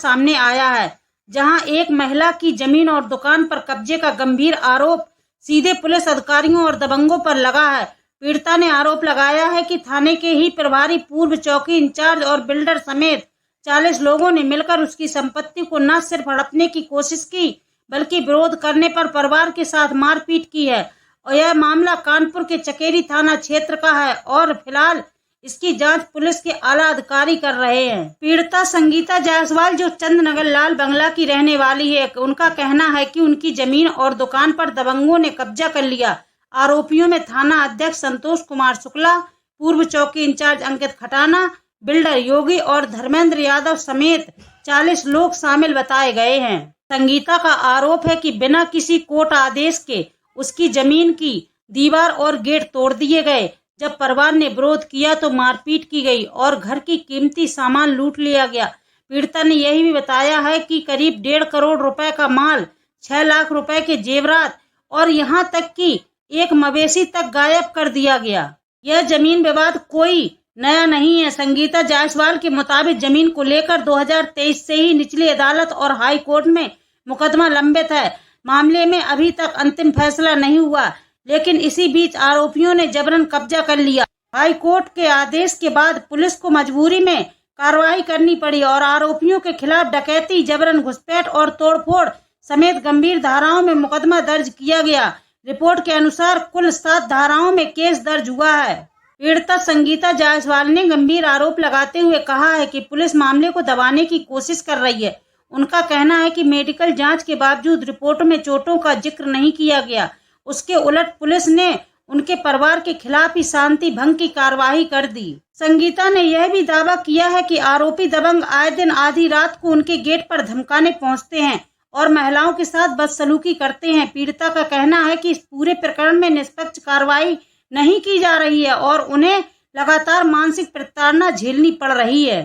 सामने आया है, जहां एक महिला की जमीन और दुकान पर कब्जे का गंभीर आरोप सीधे पुलिस अधिकारियों और दबंगों पर लगा है। पीड़िता ने आरोप लगाया है कि थाने के ही प्रभारी, पूर्व चौकी इंचार्ज और बिल्डर समेत 40 लोगों ने मिलकर उसकी संपत्ति को न सिर्फ हड़पने की कोशिश की, बल्कि विरोध करने पर परिवार के साथ मारपीट की है। और यह मामला कानपुर के चकेरी थाना क्षेत्र का है और फिलहाल इसकी जांच पुलिस के आला अधिकारी कर रहे हैं। पीड़िता संगीता जायसवाल, जो चंदनगर लाल बंगला की रहने वाली है, उनका कहना है कि उनकी जमीन और दुकान पर दबंगों ने कब्जा कर लिया। आरोपियों में थाना अध्यक्ष संतोष कुमार शुक्ला, पूर्व चौकी इंचार्ज अंकित खटाना, बिल्डर योगी और धर्मेंद्र यादव समेत 40 लोग शामिल बताए गए हैं। संगीता का आरोप है कि बिना किसी कोर्ट आदेश के उसकी जमीन की दीवार और गेट तोड़ दिए गए। जब परिवार ने विरोध किया तो मारपीट की गई और घर की कीमती सामान लूट लिया गया। पीड़िता ने यही भी बताया है कि करीब 1.5 करोड़ रुपए का माल, 6 लाख रुपए के जेवरात और यहाँ तक कि एक मवेशी तक गायब कर दिया गया। यह जमीन विवाद कोई नया नहीं है। संगीता जायसवाल के मुताबिक जमीन को लेकर 2023 से ही निचली अदालत और हाई कोर्ट में मुकदमा लंबित है। मामले में अभी तक अंतिम फैसला नहीं हुआ, लेकिन इसी बीच आरोपियों ने जबरन कब्जा कर लिया। हाई कोर्ट के आदेश के बाद पुलिस को मजबूरी में कार्रवाई करनी पड़ी और आरोपियों के खिलाफ डकैती, जबरन घुसपैठ और तोड़फोड़ समेत गंभीर धाराओं में मुकदमा दर्ज किया गया। रिपोर्ट के अनुसार कुल 7 धाराओं में केस दर्ज हुआ है। पीड़िता संगीता जायसवाल ने गंभीर आरोप लगाते हुए कहा है कि पुलिस मामले को दबाने की कोशिश कर रही है। उनका कहना है कि मेडिकल जांच के बावजूद रिपोर्ट में चोटों का जिक्र नहीं किया गया। उसके उलट पुलिस ने उनके परिवार के खिलाफ ही शांति भंग की कार्रवाई कर दी। संगीता ने यह भी दावा किया है कि आरोपी दबंग आए दिन आधी रात को उनके गेट पर धमकाने पहुंचते हैं और महिलाओं के साथ बदसलूकी करते हैं। पीड़िता का कहना है कि इस पूरे प्रकरण में निष्पक्ष कार्रवाई नहीं की जा रही है और उन्हें लगातार मानसिक प्रताड़ना झेलनी पड़ रही है।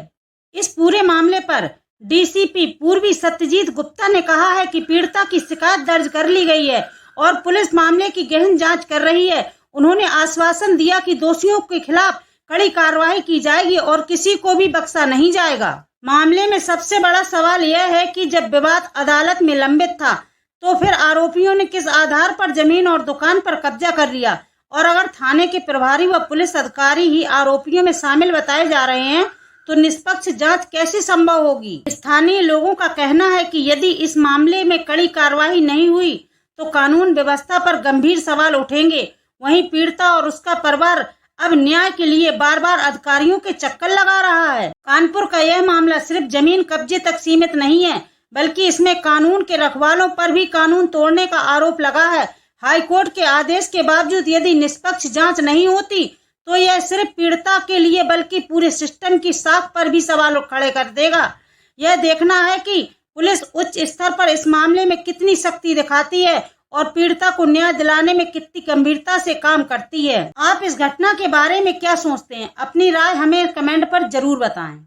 इस पूरे मामले पर डीसीपी पूर्वी सत्यजीत गुप्ता ने कहा है कि पीड़िता की शिकायत दर्ज कर ली गई है और पुलिस मामले की गहन जांच कर रही है। उन्होंने आश्वासन दिया कि दोषियों के खिलाफ कड़ी कार्रवाई की जाएगी और किसी को भी बख्शा नहीं जाएगा। मामले में सबसे बड़ा सवाल यह है कि जब विवाद अदालत में लंबित था तो फिर आरोपियों ने किस आधार पर जमीन और दुकान पर कब्जा कर लिया, और अगर थाने के प्रभारी व पुलिस अधिकारी ही आरोपियों में शामिल बताए जा रहे हैं तो निष्पक्ष जांच कैसे संभव होगी। स्थानीय लोगों का कहना है कि यदि इस मामले में कड़ी कार्रवाई नहीं हुई तो कानून व्यवस्था पर गंभीर सवाल उठेंगे। वहीं पीड़िता और उसका परिवार अब न्याय के लिए बार बार अधिकारियों के चक्कर लगा रहा है। कानपुर का यह मामला सिर्फ जमीन कब्जे तक सीमित नहीं है, बल्कि इसमें कानून के रखवालों पर भी कानून तोड़ने का आरोप लगा है। हाईकोर्ट के आदेश के बावजूद यदि निष्पक्ष जांच नहीं होती तो यह सिर्फ पीड़िता के लिए बल्कि पूरे सिस्टम की साख पर भी सवाल खड़े कर देगा। यह देखना है कि पुलिस उच्च स्तर पर इस मामले में कितनी सख्ती दिखाती है और पीड़िता को न्याय दिलाने में कितनी गंभीरता से काम करती है। आप इस घटना के बारे में क्या सोचते हैं? अपनी राय हमें कमेंट पर जरूर बताएं।